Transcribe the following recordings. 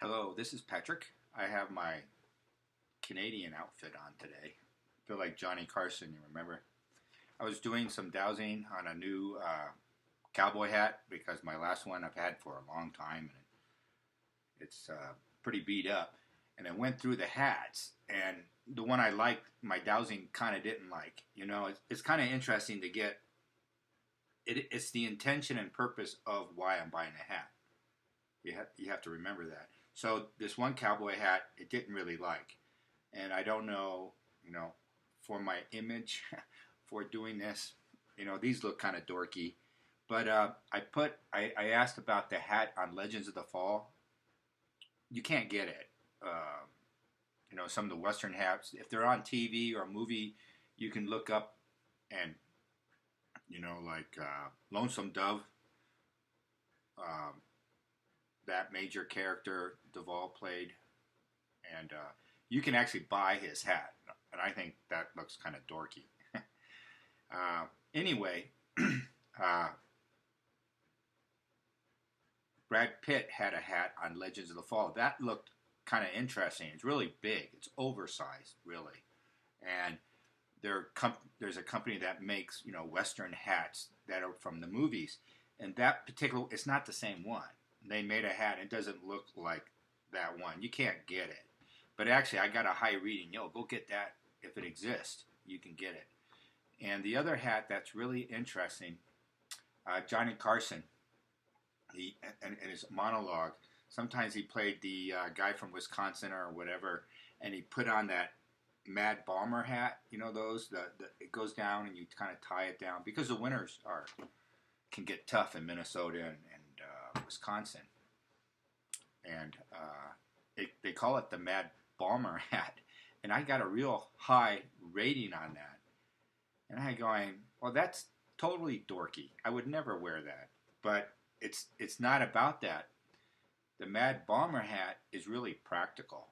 Hello, this is Patrick. I have my Canadian outfit on today. I feel like Johnny Carson, you remember? I was doing some dowsing on a new cowboy hat because my last one I've had for a long time and it's pretty beat up. And I went through the hats, and the one I liked, my dowsing kind of didn't like. It's kind of interesting to get it's the intention and purpose of why I'm buying a hat. You have to remember that. So this one cowboy hat, it didn't really like, and I don't know, for my image, for doing this, these look kind of dorky, but I asked about the hat on Legends of the Fall. You can't get it. Some of the Western hats, if they're on TV or a movie, you can look up and like Lonesome Dove. That major character Duvall played, and you can actually buy his hat, and I think that looks kind of dorky. Anyway, Brad Pitt had a hat on Legends of the Fall. That looked kind of interesting. It's really big. It's oversized, really, and there's a company that makes Western hats that are from the movies, and that particular it's not the same one. They made a hat. It doesn't look like that one. You can't get it. But actually, I got a high reading. Go get that if it exists. You can get it. And the other hat that's really interesting, Johnny Carson, in his monologue, sometimes he played the guy from Wisconsin or whatever, and he put on that Mad Bomber hat. Those? It goes down and you kind of tie it down because the winters can get tough in Minnesota and Wisconsin, and they call it the Mad Bomber hat, and I got a real high rating on that, and I going, well, that's totally dorky. I would never wear that, but it's not about that. The Mad Bomber hat is really practical.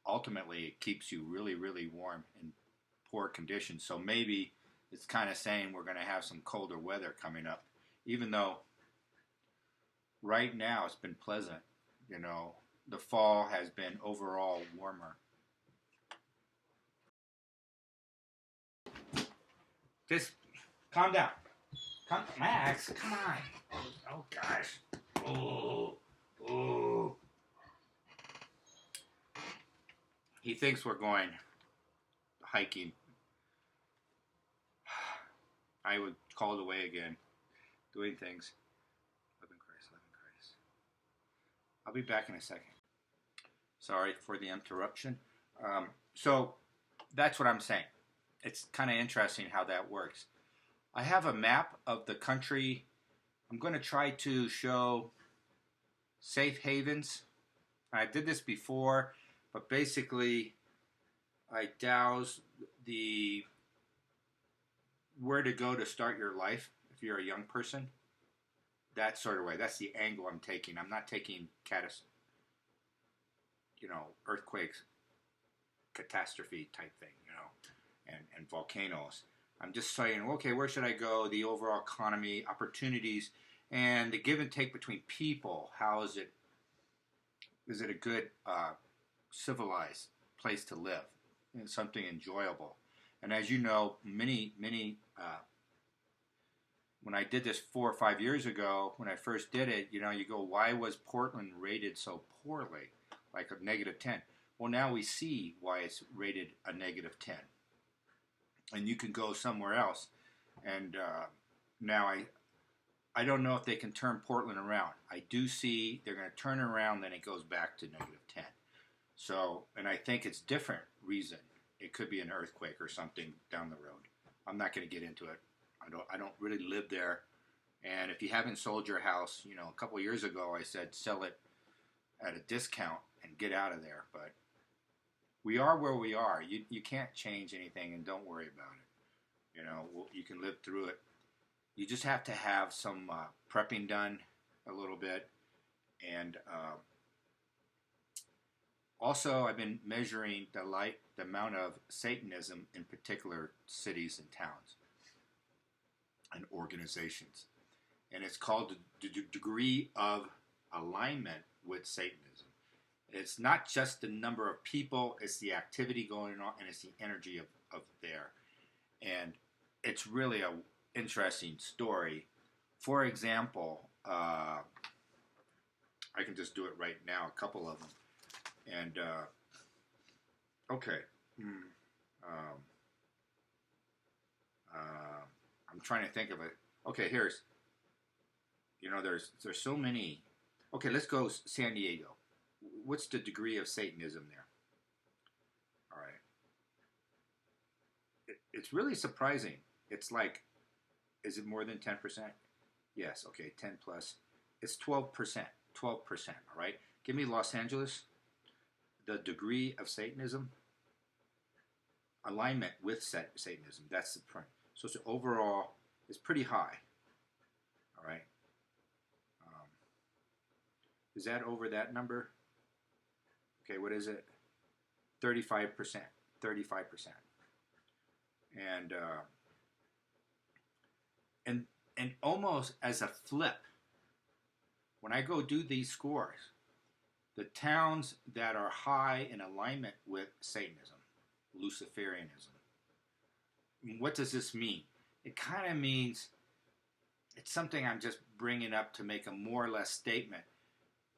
Ultimately, it keeps you really, really warm in poor conditions, so maybe it's kind of saying we're going to have some colder weather coming up, even though right now it's been pleasant. The fall has been overall warmer. Just calm down. Max, come on. Oh gosh. Oh. He thinks we're going hiking. I would call it away again. Doing things. Loving Christ. I'll be back in a second. Sorry for the interruption. So that's what I'm saying. It's kind of interesting how that works. I have a map of the country. I'm going to try to show safe havens. I did this before, but basically I douse the where to go to start your life if you're a young person. That sort of way. That's the angle I'm taking. I'm not taking earthquakes, catastrophe type thing, and volcanoes. I'm just saying, okay, where should I go? The overall economy, opportunities, and the give and take between people. How is it? Is it a good, civilized place to live? And something enjoyable. And as you know, many when I did this 4 or 5 years ago, when I first did it, you go, why was Portland rated so poorly, like a -10? Well, now we see why it's rated a -10. And you can go somewhere else. And now I don't know if they can turn Portland around. I do see they're going to turn around, then it goes back to -10. So, and I think it's different reason. It could be an earthquake or something down the road. I'm not going to get into it. I don't really live there. And if you haven't sold your house, a couple of years ago I said sell it at a discount and get out of there. But we are where we are. You can't change anything, and don't worry about it. You can live through it. You just have to have some prepping done a little bit. And also, I've been measuring the amount of Satanism in particular cities and towns and organizations. And it's called the degree of alignment with Satanism. It's not just the number of people, it's the activity going on, and it's the energy of there. And it's really a interesting story. For example, I can just do it right now, a couple of them. And, okay. Um, I'm trying to think of it. Okay, here's, there's so many. Okay, let's go San Diego. What's the degree of Satanism there? All right. It's really surprising. It's like, is it more than 10%? Yes, okay, 10 plus. It's 12%. 12%, all right? Give me Los Angeles. The degree of Satanism, alignment with Satanism, that's the point. So it's overall, it's pretty high, all right? Is that over that number? Okay, what is it? 35%. 35%. And and almost as a flip, when I go do these scores, the towns that are high in alignment with Satanism, Luciferianism, what does this mean? It kind of means it's something I'm just bringing up to make a more or less statement.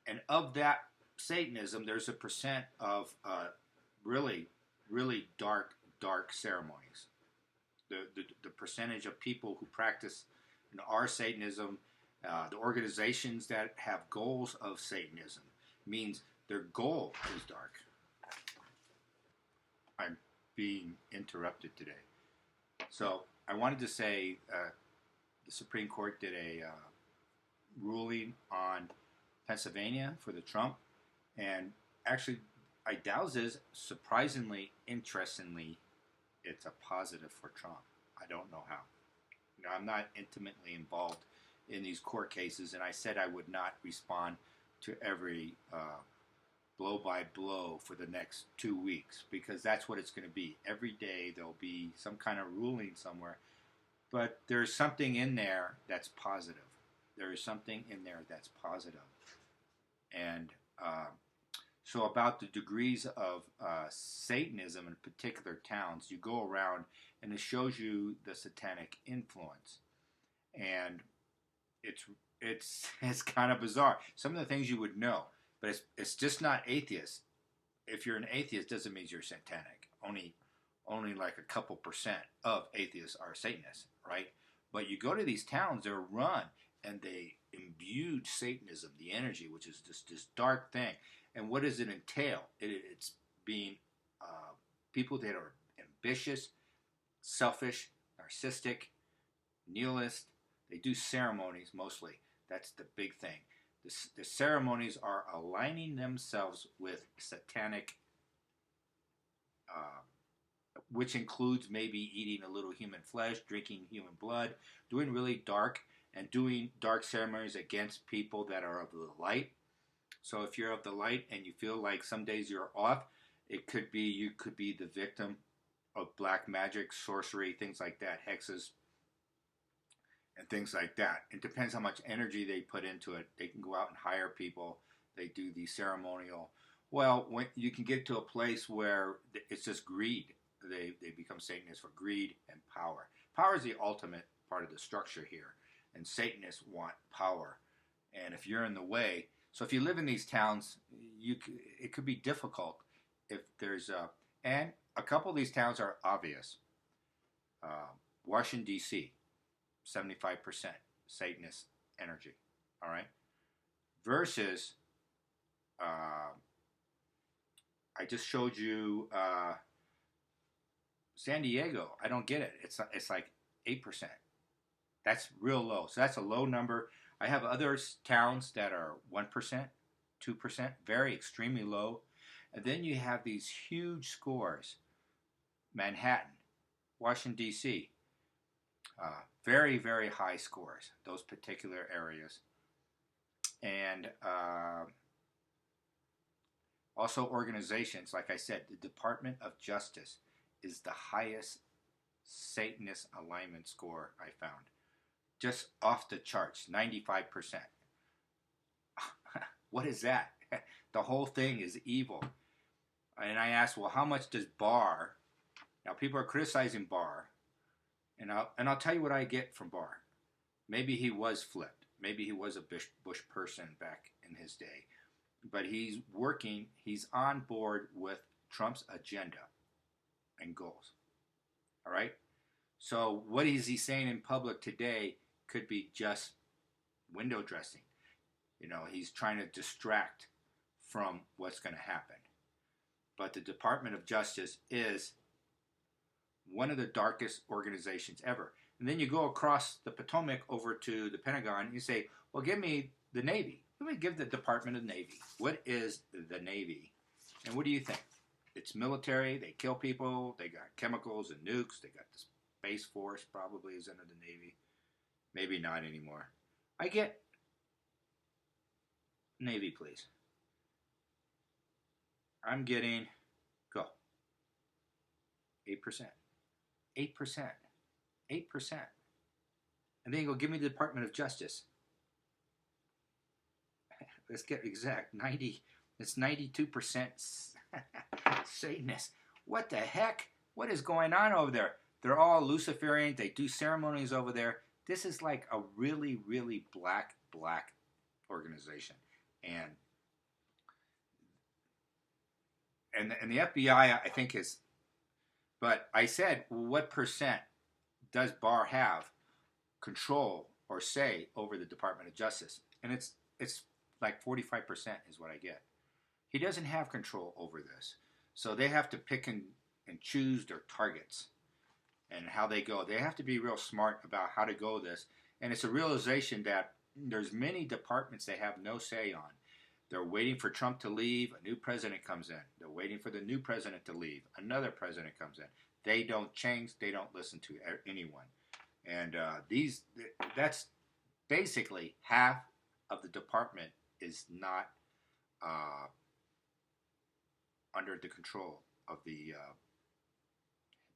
And of that Satanism, there's a percent of really, really dark ceremonies. The percentage of people who practice our Satanism, the organizations that have goals of Satanism, means their goal is dark. I'm being interrupted today. So I wanted to say the Supreme Court did a ruling on Pennsylvania for the Trump, and actually, dowses, surprisingly, interestingly, it's a positive for Trump. I don't know how. I'm not intimately involved in these court cases, and I said I would not respond to every blow by blow for the next 2 weeks, because that's what it's going to be. Every day there'll be some kind of ruling somewhere, but there's something in there that's positive. There is something in there that's positive. And so about the degrees of Satanism in particular towns, you go around and it shows you the satanic influence, and it's kind of bizarre. Some of the things you would know, but it's just not atheist. If you're an atheist, doesn't mean you're satanic. Only like a couple percent of atheists are Satanists, right? But you go to these towns, they're run, and they imbued Satanism, the energy, which is this dark thing. And what does it entail? It's being people that are ambitious, selfish, narcissistic, nihilist. They do ceremonies mostly. That's the big thing. The ceremonies are aligning themselves with satanic, which includes maybe eating a little human flesh, drinking human blood, doing really dark, and doing dark ceremonies against people that are of the light. So if you're of the light and you feel like some days you're off, you could be the victim of black magic, sorcery, things like that, hexes, and things like that. It depends how much energy they put into it. They can go out and hire people. They do the ceremonial. Well, when you can get to a place where it's just greed. They become Satanists for greed and power. Power is the ultimate part of the structure here, and Satanists want power. And if you're in the way, so if you live in these towns, it could be difficult if there's and a couple of these towns are obvious. Washington D.C., 75% Satanist energy. All right, versus I just showed you San Diego. I don't get it. It's like 8%. That's real low. So that's a low number. I have other towns that are 1%, 2%, very extremely low. And then you have these huge scores. Manhattan, Washington, D.C., very, very high scores, those particular areas. And also organizations, like I said, the Department of Justice is the highest Satanist alignment score I found. Just off the charts, 95%. What is that? The whole thing is evil. And I asked, well, how much does Barr? Now people are criticizing Barr, and I'll tell you what I get from Barr. Maybe he was flipped. Maybe he was a Bush person back in his day, but he's working. He's on board with Trump's agenda and goals. All right. So what is he saying in public today could be just window dressing. You know, he's trying to distract from what's going to happen. But the Department of Justice is one of the darkest organizations ever. And then you go across the Potomac over to the Pentagon and you say, well, give me the Navy. Let me give the Department of Navy. What is the Navy? And what do you think? It's military. They kill people. They got chemicals and nukes. They got the Space Force probably is under the Navy. Maybe not anymore. I get Navy, please. I'm getting, go, 8%. 8%. 8%. And then you go, give me the Department of Justice. Let's get exact. 90, it's 92% Satanists. What the heck? What is going on over there? They're all Luciferian. They do ceremonies over there. This is like a really, really black organization. And the FBI, I think, is, but I said, well, what percent does Barr have control or say over the Department of Justice? And it's like 45% is what I get. He doesn't have control over this. So they have to pick and choose their targets and how they go. They have to be real smart about how to go this. And it's a realization that there's many departments they have no say on. They're waiting for Trump to leave. A new president comes in. They're waiting for the new president to leave. Another president comes in. They don't change. They don't listen to anyone. And that's basically half of the department is not under the control of the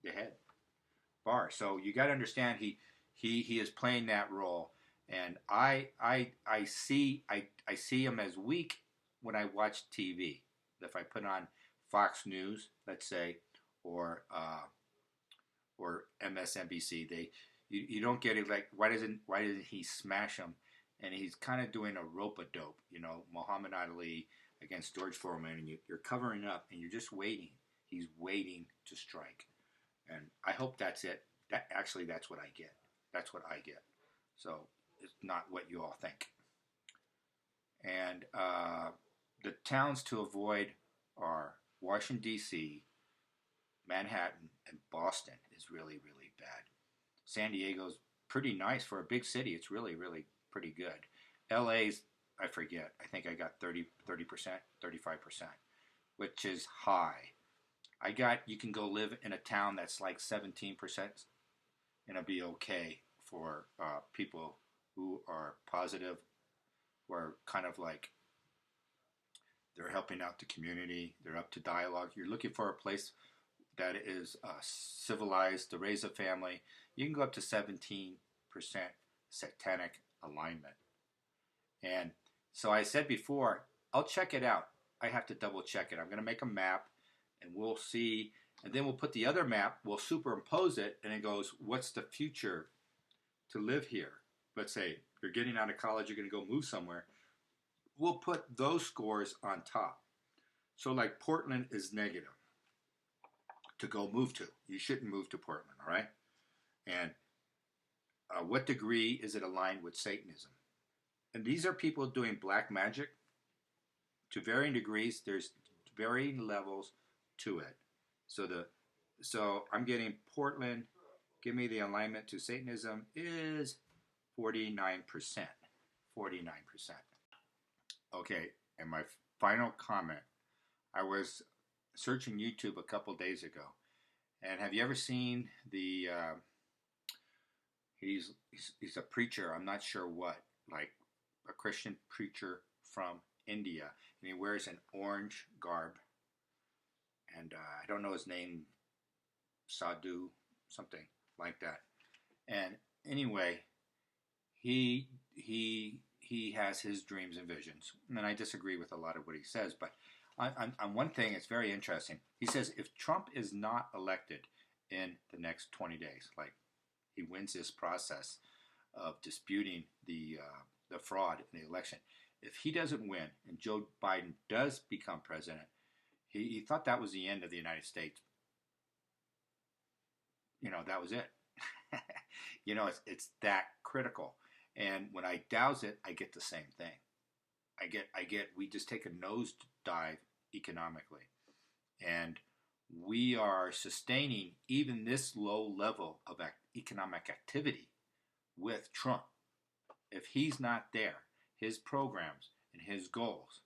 head Barr. So you got to understand he is playing that role. And I see him as weak when I watch TV. If I put on Fox News, let's say, or MSNBC, you don't get it. Like why doesn't he smash him? And he's kind of doing a rope-a-dope, you know, Muhammad Ali against George Foreman, and you're covering up and you're just waiting. He's waiting to strike, and I hope that's it. That's what I get. That's what I get. So it's not what you all think. And the towns to avoid are Washington, D.C., Manhattan, and Boston is really, really bad. San Diego's pretty nice for a big city. It's really, really pretty good. L.A.'s, I forget. I think I got 30%, 35%, which is high. You can go live in a town that's like 17%, and it'll be okay for people who are positive, who are kind of like, they're helping out the community, they're up to dialogue. You're looking for a place that is civilized to raise a family. You can go up to 17% satanic alignment. And so I said before, I'll check it out. I have to double check it. I'm going to make a map and we'll see. And then we'll put the other map, we'll superimpose it, and it goes, what's the future to live here? Let's say you're getting out of college, you're going to go move somewhere. We'll put those scores on top. So like Portland is negative to go move to. You shouldn't move to Portland, all right? And what degree is it aligned with Satanism? And these are people doing black magic to varying degrees. There's varying levels to it. So I'm getting Portland, give me the alignment to Satanism, is 49%. 49%. Okay, and my final comment. I was searching YouTube a couple days ago, and have you ever seen the, he's a preacher, I'm not sure what, like a Christian preacher from India, and he wears an orange garb, and I don't know his name, Sadhu, something like that. And anyway, he he has his dreams and visions, and I disagree with a lot of what he says. But on one thing, it's very interesting. He says if Trump is not elected in the next 20 days, like he wins this process of disputing the fraud in the election, if he doesn't win and Joe Biden does become president, he thought that was the end of the United States. That was it. It's that critical. And when I douse it, I get the same thing. We just take a nosedive economically. And we are sustaining even this low level of economic activity with Trump. If he's not there, his programs and his goals,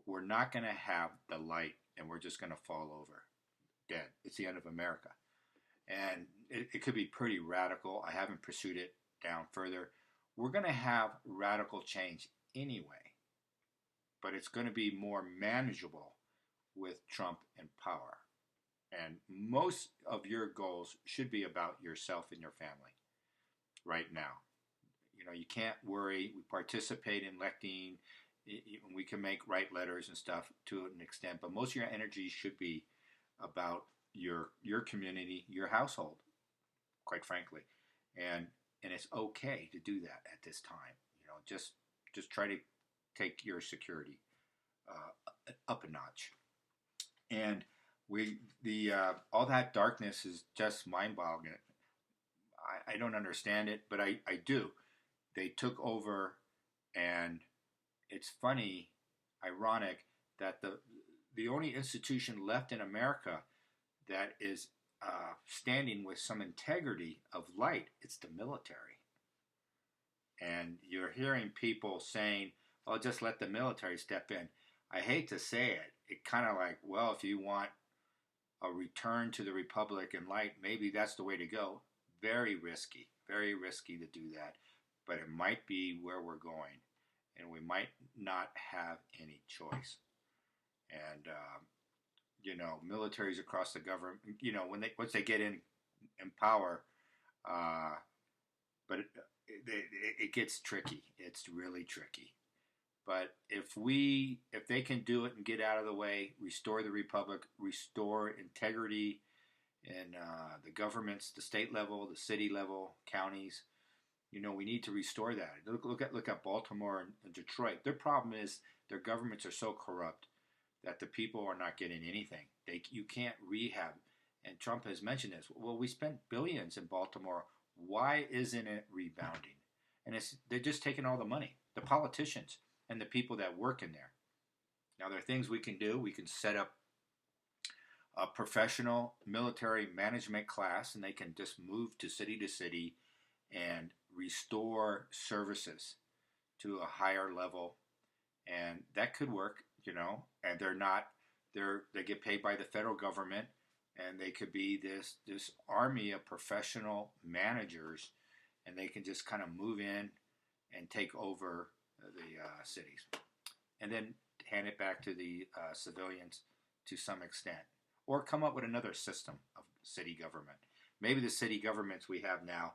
we're not going to have the light, and we're just going to fall over dead. It's the end of America. And it could be pretty radical. I haven't pursued it down further. We're going to have radical change anyway, but it's going to be more manageable with Trump in power. And most of your goals should be about yourself and your family right now. You can't worry. We participate in electing. We can write letters and stuff to an extent, but most of your energy should be about your community, your household, quite frankly. And it's okay to do that at this time. Just try to take your security up a notch. And all that darkness is just mind-boggling. I don't understand it, but I do. They took over, and it's funny, ironic, that the only institution left in America that is standing with some integrity of light, it's the military. And you're hearing people saying, "Oh, just let the military step in." I hate to say it. It kind of like, well, if you want a return to the Republic and light, maybe that's the way to go. Very risky to do that. But it might be where we're going, and we might not have any choice. And militaries across the government, once they get in power, but it gets tricky. It's really tricky. But if they can do it and get out of the way, restore the republic, restore integrity in the governments, the state level, the city level, counties, we need to restore that. Look at Baltimore and Detroit. Their problem is their governments are so corrupt that the people are not getting anything. You can't rehab. And Trump has mentioned this. Well, we spent billions in Baltimore. Why isn't it rebounding? And they're just taking all the money. The politicians and the people that work in there. Now, there are things we can do. We can set up a professional military management class, and they can just move to city and restore services to a higher level. And that could work, and they get paid by the federal government, and they could be this army of professional managers, and they can just kind of move in and take over the cities, and then hand it back to the civilians to some extent, or come up with another system of city government. Maybe the city governments we have now,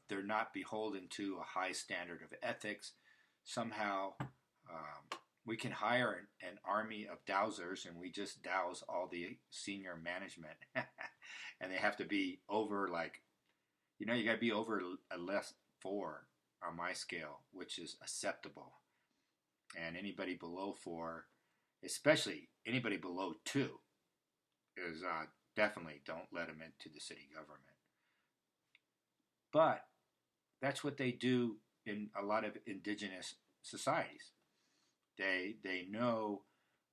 they're not beholden to a high standard of ethics. Somehow we can hire an army of dowsers, and we just douse all the senior management, and they have to be over you got to be over a less 4 on my scale, which is acceptable. And anybody below 4, especially anybody below 2, is definitely don't let them into the city government. But that's what they do in a lot of indigenous societies. They know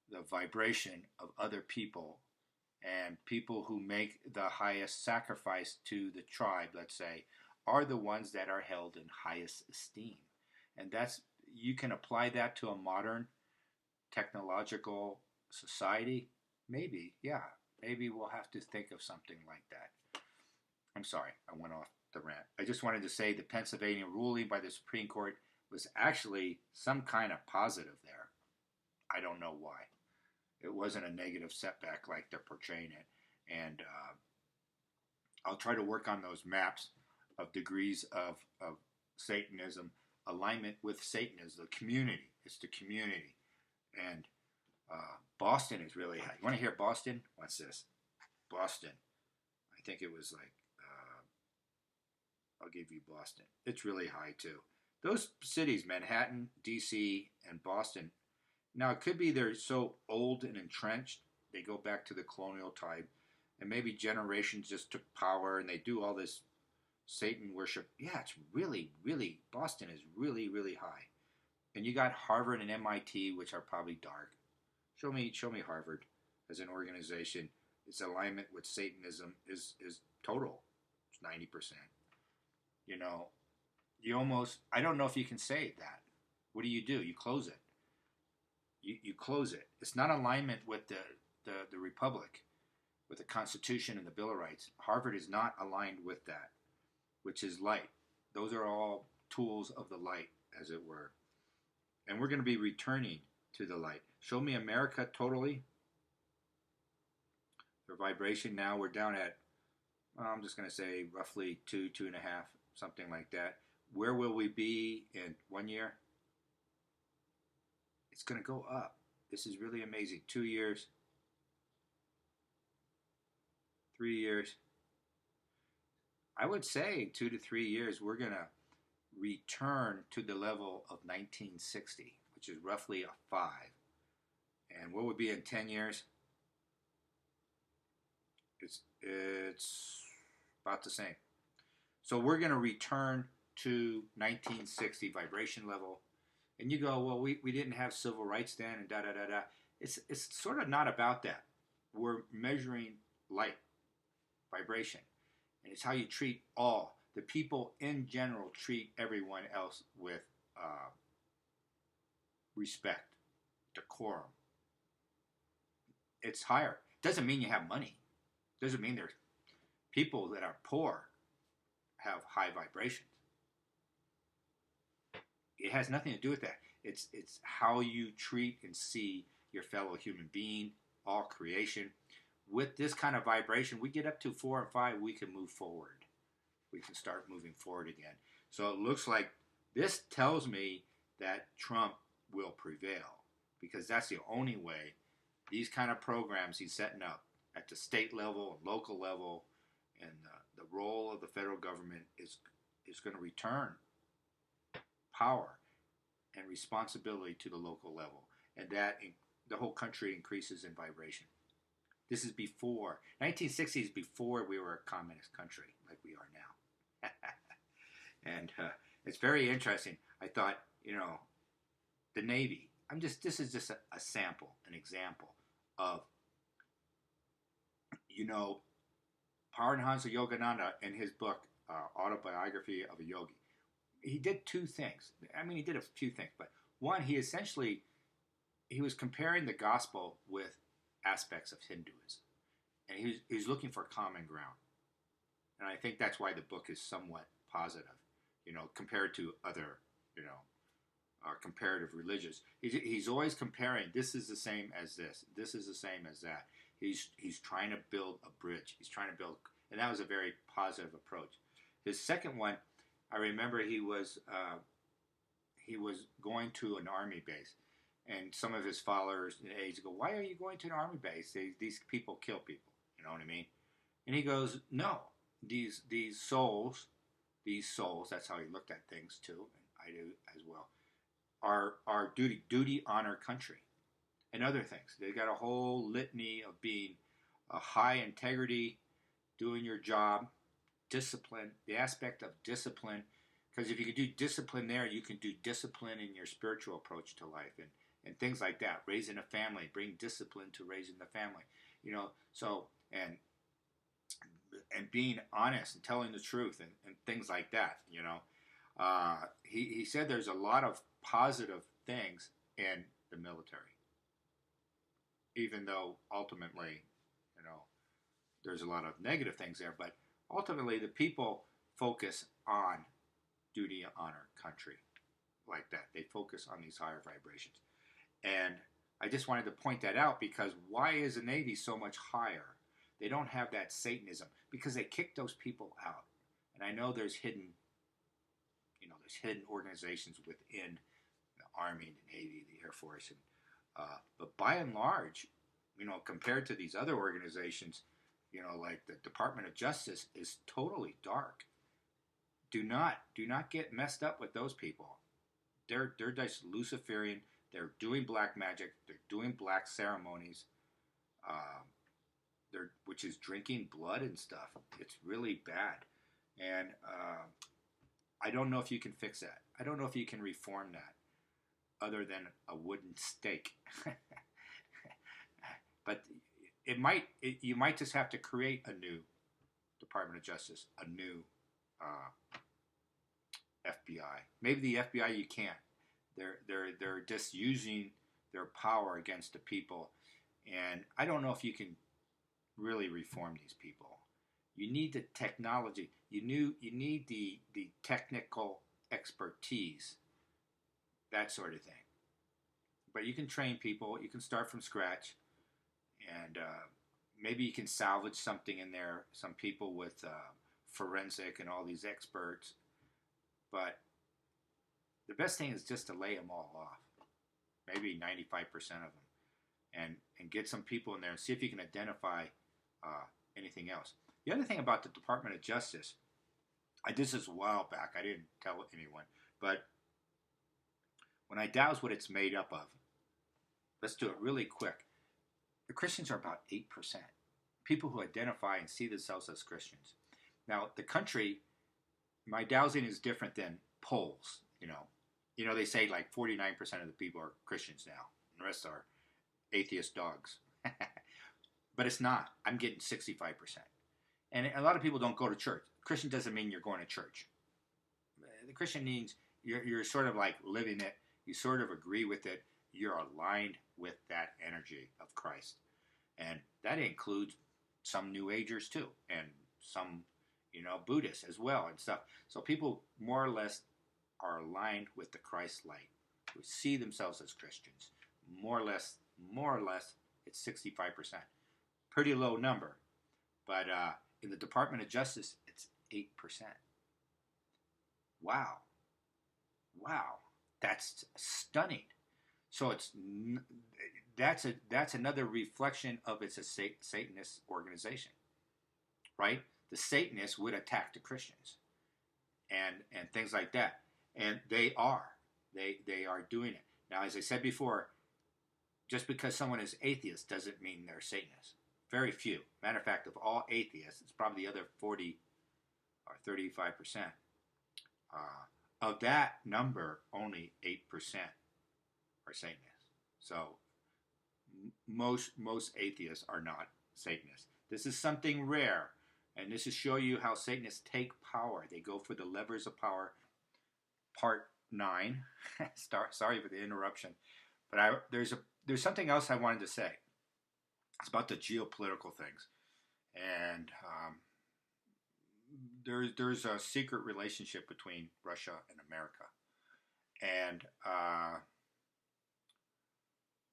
the vibration of other people, and people who make the highest sacrifice to the tribe, let's say, are the ones that are held in highest esteem. And you can apply that to a modern technological society. Maybe, yeah. Maybe we'll have to think of something like that. I'm sorry, I went off the rant. I just wanted to say the Pennsylvania ruling by the Supreme Court was actually some kind of positive there. I don't know why. It wasn't a negative setback like they're portraying it. And I'll try to work on those maps of degrees of Satanism alignment with Satan is the community. It's the community. And Boston is really high. You want to hear Boston? What's this? Boston. I think it was like, I'll give you Boston. It's really high too. Those cities, Manhattan, D.C., and Boston, now it could be they're so old and entrenched, they go back to the colonial time, and maybe generations just took power and they do all this Satan worship. Yeah, it's really, really, Boston is really, really high. And you got Harvard and MIT, which are probably dark. Show me Harvard as an organization. Its alignment with Satanism is total. It's 90%. You know, you almost, I don't know if you can say that. What do? You close it. You close it. It's not alignment with the Republic, with the Constitution and the Bill of Rights. Harvard is not aligned with that, which is light. Those are all tools of the light, as it were. And we're going to be returning to the light. Show me America totally. The vibration now, we're down at, I'm just going to say roughly 2.5, something like that. Where will we be in 1 year? It's going to go up. This is really amazing. 2 years. 3 years. I would say 2 to 3 years, we're going to return to the level of 1960, which is roughly a 5. And what would be in 10 years? It's about the same. So we're going to return to 1960 vibration level. And you go, well, we didn't have civil rights then, and da-da-da-da. It's sort of not about that. We're measuring light, vibration. And it's how you treat all. The people in general treat everyone else with respect, decorum. It's higher. Doesn't mean you have money. Doesn't mean there's people that are poor have high vibrations. It has nothing to do with that. It's how you treat and see your fellow human being, all creation. With this kind of vibration, we get up to 4 and 5, we can move forward. We can start moving forward again. So it looks like this tells me that Trump will prevail, because that's the only way. These kind of programs he's setting up at the state level and local level, and the role of the federal government is going to return power and responsibility to the local level, and that the whole country increases in vibration. This is before 1960s, before we were a communist country like we are now. And it's very interesting. I thought, the Navy. This is just a sample, an example of, Paramahansa Yogananda in his book, Autobiography of a Yogi. He did two things. He did a few things, but one, he was comparing the gospel with aspects of Hinduism, and he was looking for common ground. And I think that's why the book is somewhat positive, compared to other, comparative religions. He's always comparing. This is the same as this. This is the same as that. He's trying to build a bridge. He's trying to build, and that was a very positive approach. His second one, I remember he was going to an army base, and some of his followers in age go, "Why are you going to an army base? These people kill people." You know what I mean? And he goes, "No, these souls, that's how he looked at things too, and I do as well, are duty, honor, country, and other things. They got a whole litany of being a high integrity, doing your job, discipline, the aspect of discipline, because if you can do discipline there, you can do discipline in your spiritual approach to life, and things like that. Raising a family, bring discipline to raising the family, so and being honest and telling the truth and things like that, He said there's a lot of positive things in the military, even though ultimately, there's a lot of negative things there, but ultimately the people focus on duty, honor, country, like that. They focus on these higher vibrations. And I just wanted to point that out, because why is the Navy so much higher? They don't have that Satanism, because they kicked those people out. And I know there's hidden there's hidden organizations within the Army, the Navy, the Air Force, and but by and large, compared to these other organizations, like the Department of Justice is totally dark. Do not get messed up with those people. They're just Luciferian. They're doing black magic. They're doing black ceremonies. Um, which is drinking blood and stuff. It's really bad, and I don't know if you can fix that. I don't know if you can reform that other than a wooden stake. But you might just have to create a new Department of Justice, a new FBI. Maybe the FBI you can't. They're just using their power against the people, and I don't know if you can really reform these people. You need the technology. You need the technical expertise, that sort of thing. But you can train people. You can start from scratch, and maybe you can salvage something in there. Some people with forensic and all these experts. But the best thing is just to lay them all off. Maybe 95% of them, and get some people in there and see if you can identify anything else. The other thing about the Department of Justice, I did this a while back. I didn't tell anyone, but when I douse what it's made up of, let's do it really quick. The Christians are about 8%. People who identify and see themselves as Christians. Now, the country, my dowsing is different than polls. They say like 49% of the people are Christians now, and the rest are atheist dogs. But it's not. I'm getting 65%. And a lot of people don't go to church. Christian doesn't mean you're going to church. The Christian means you're sort of like living it. You sort of agree with it. You're aligned with that energy of Christ. And that includes some New Agers too, and some, Buddhists as well and stuff. So people more or less are aligned with the Christ light, who see themselves as Christians. More or less, it's 65%. Pretty low number. But in the Department of Justice, it's 8%. Wow. That's stunning. So that's another reflection of it's a Satanist organization, right? The Satanists would attack the Christians and things like that, and they are doing it. Now, as I said before, just because someone is atheist doesn't mean they're Satanists. Very few. Matter of fact, of all atheists, it's probably the other 40 or 35%. Of that number, only 8% are Satanists. So most atheists are not Satanists. This is something rare, and this is show you how Satanists take power. They go for the levers of power. Part 9. Sorry for the interruption, but there's something else I wanted to say. It's about the geopolitical things, and there's a secret relationship between Russia and America, and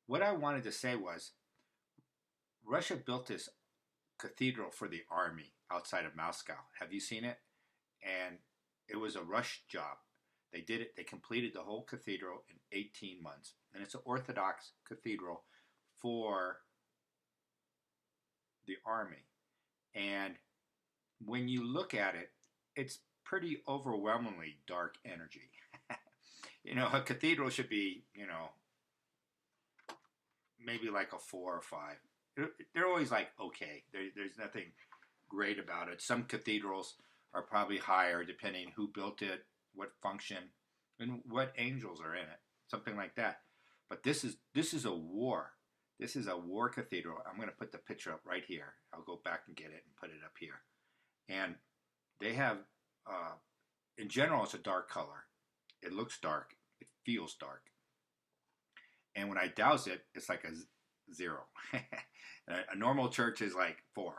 what I wanted to say was Russia built this cathedral for the army outside of Moscow. Have you seen it? And it was a rush job. They did it. They completed the whole cathedral in 18 months, and it's an Orthodox cathedral for the army. And when you look at it, it's pretty overwhelmingly dark energy. A cathedral should be, maybe like a 4 or 5. They're always like, okay, there's nothing great about it. Some cathedrals are probably higher depending who built it, what function, and what angels are in it, something like that. But this is a war. This is a war cathedral. I'm going to put the picture up right here. I'll go back and get it and put it up here. And they have, in general, it's a dark color. It looks dark. It feels dark. And when I douse it, it's like a 0. A normal church is like 4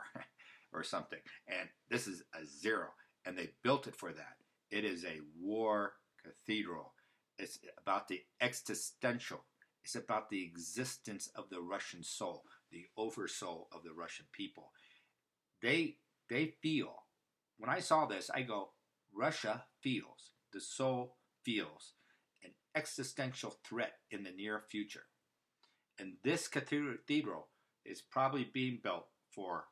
or something. And this is a 0. And they built it for that. It is a war cathedral. It's about the existential. It's about the existence of the Russian soul, the oversoul of the Russian people. They feel. When I saw this, I go, Russia feels. The soul feels an existential threat in the near future. And this cathedral is probably being built for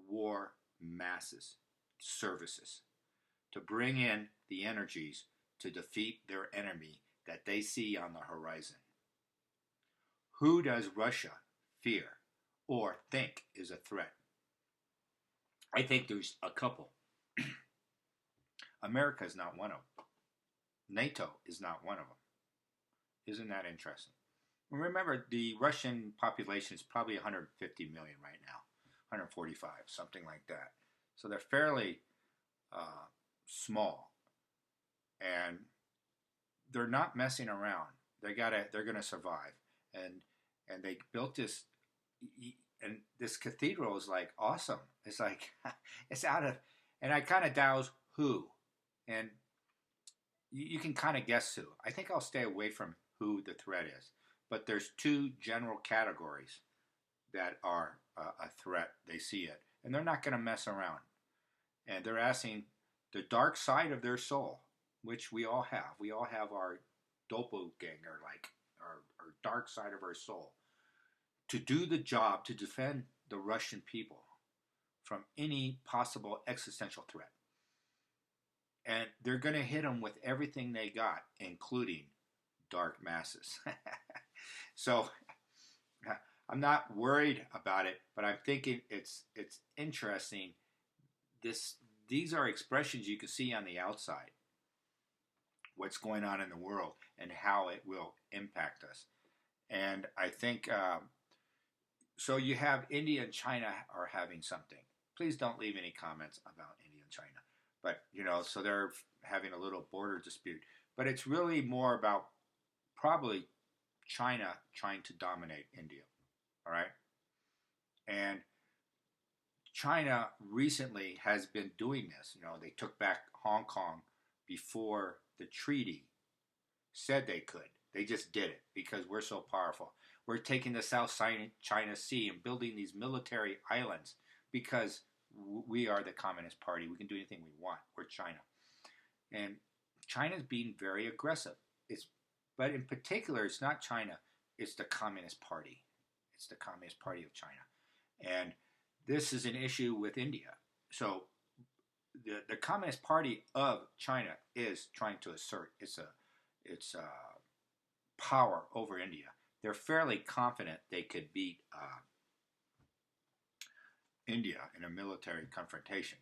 war masses services to bring in the energies to defeat their enemy that they see on the horizon. Who does Russia fear or think is a threat? I think there's a couple. America is not one of them. NATO is not one of them. Isn't that interesting? Remember, the Russian population is probably 150 million right now, 145, something like that. So they're fairly small, and they're not messing around. They're gonna survive, and they built this, and this cathedral is like awesome. It's like it's out of, and I kind of douse who, and you can kind of guess who. I think I'll stay away from who the threat is. But there's two general categories that are a threat. They see it, and they're not going to mess around. And they're asking the dark side of their soul, which we all have. We all have our doppelganger, like our dark side of our soul, to do the job to defend the Russian people from any possible existential threat. And they're going to hit them with everything they got, including dark masses. So I'm not worried about it, but I'm thinking it's interesting. These are expressions you can see on the outside, what's going on in the world and how it will impact us. And I think so. You have India and China are having something. Please don't leave any comments about India and China. But so they're having a little border dispute. But it's really more about probably China trying to dominate India, all right? And China recently has been doing this. They took back Hong Kong before the treaty said they could. They just did it because we're so powerful. We're taking the South China Sea and building these military islands because we are the Communist Party. We can do anything we want. We're China. And China's being very aggressive. But in particular, it's not China, it's the Communist Party. It's the Communist Party of China. And this is an issue with India. So the Communist Party of China is trying to assert its power over India. They're fairly confident they could beat India in a military confrontation.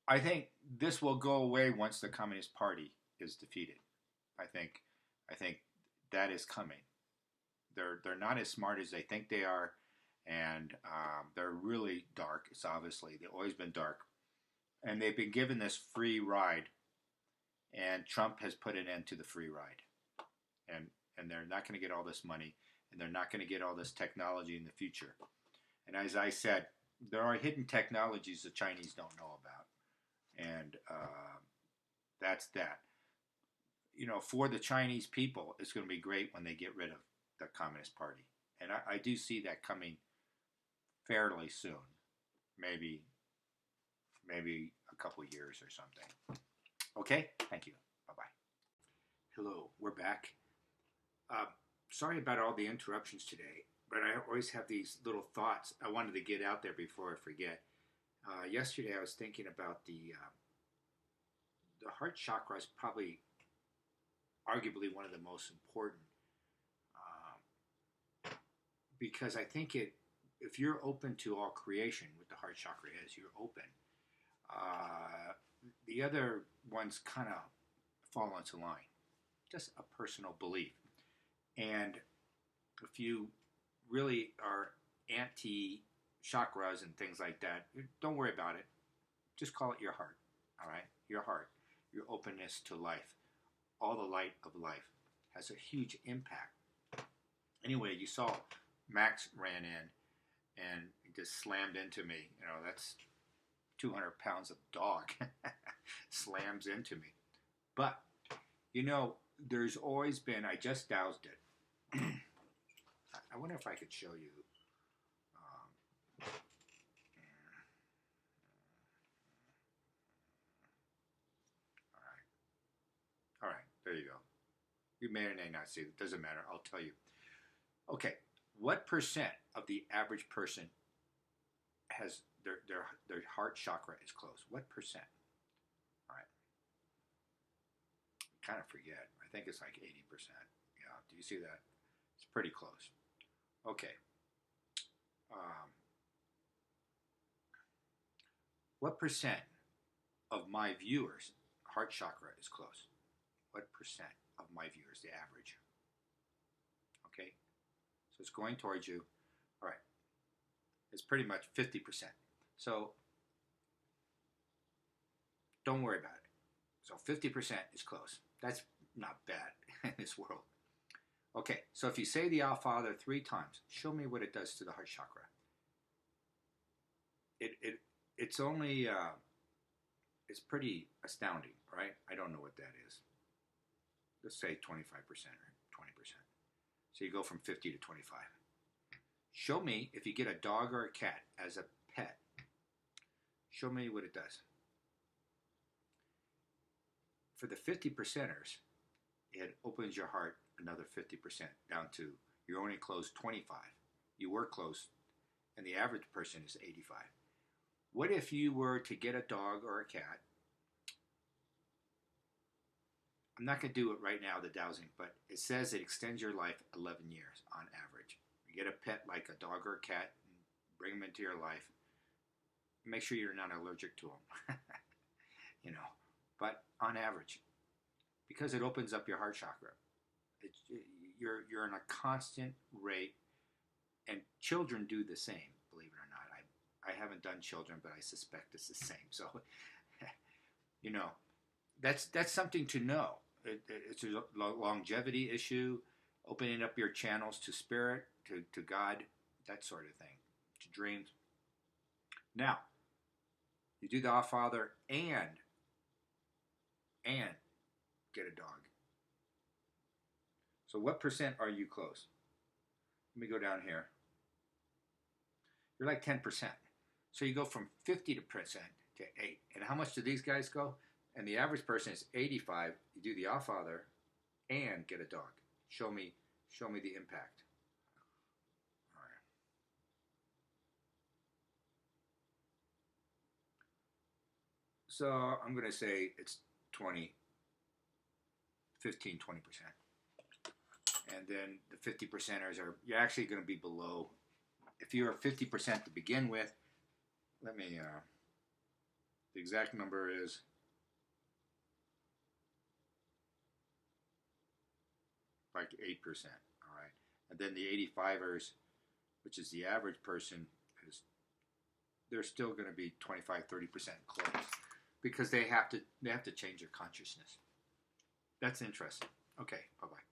I think this will go away once the Communist Party is defeated. I think that is coming. They're not as smart as they think they are, and they're really dark. It's obviously they've always been dark, and they've been given this free ride, and Trump has put an end to the free ride, and they're not going to get all this money, and they're not going to get all this technology in the future. And as I said, there are hidden technologies the Chinese don't know about, and that's that. For the Chinese people, it's going to be great when they get rid of the Communist Party. And I do see that coming fairly soon. Maybe a couple years or something. Okay? Thank you. Bye-bye. Hello, we're back. Sorry about all the interruptions today, but I always have these little thoughts I wanted to get out there before I forget. Yesterday I was thinking about the heart chakra is probably arguably one of the most important because I think if you're open to all creation, what the heart chakra is, you're open. The other ones kind of fall into line. Just a personal belief. And if you really are anti-chakras and things like that, don't worry about it. Just call it your heart, all right? Your heart, your openness to life. All the light of life has a huge impact. Anyway, you saw Max ran in and just slammed into me. That's 200 pounds of dog slams into me. But, there's always been, I just doused it. I wonder if I could show you. All right. There you go. You may or may not see it. It doesn't matter. I'll tell you. Okay. What percent of the average person has their heart chakra is closed? What percent? All right. I kind of forget. I think it's like 80%. Yeah. Do you see that? It's pretty close. Okay. What percent of my viewers' heart chakra is closed? What percent of my viewers, the average? Okay. So it's going towards you. All right. It's pretty much 50%. So don't worry about it. So 50% is close. That's not bad in this world. Okay, so if you say the Our Father 3 times, show me what it does to the heart chakra. It's only it's pretty astounding, right? I don't know what that is. Let's say 25% or 20%. So you go from 50 to 25. Show me if you get a dog or a cat as a pet. Show me what it does. For the 50%ers, it opens your heart another 50% down to you're only close 25. You were close, and the average person is 85. What if you were to get a dog or a cat? I'm not going to do it right now, the dowsing, but it says it extends your life 11 years on average. You get a pet like a dog or a cat, and bring them into your life. Make sure you're not allergic to them, But on average, because it opens up your heart chakra, you're in a constant rate, and children do the same. Believe it or not, I haven't done children, but I suspect it's the same. So, that's something to know. It's a longevity issue, opening up your channels to spirit, to God, that sort of thing, to dreams. Now, you do the Our Father and get a dog. So what percent are you close? Let me go down here. You're like 10%. So you go from 50% to 8. And how much do these guys go? And the average person is 85. You do the Our Father and get a dog. Show me the impact. All right. So I'm going to say it's 15, 20%. And then the 50%ers you're actually going to be below. If you're 50% to begin with, let me, the exact number is like 8%, all right? And then the 85ers, which is the average person, they're still going to be 25, 30% close because they have to change their consciousness. That's interesting. Okay, bye-bye.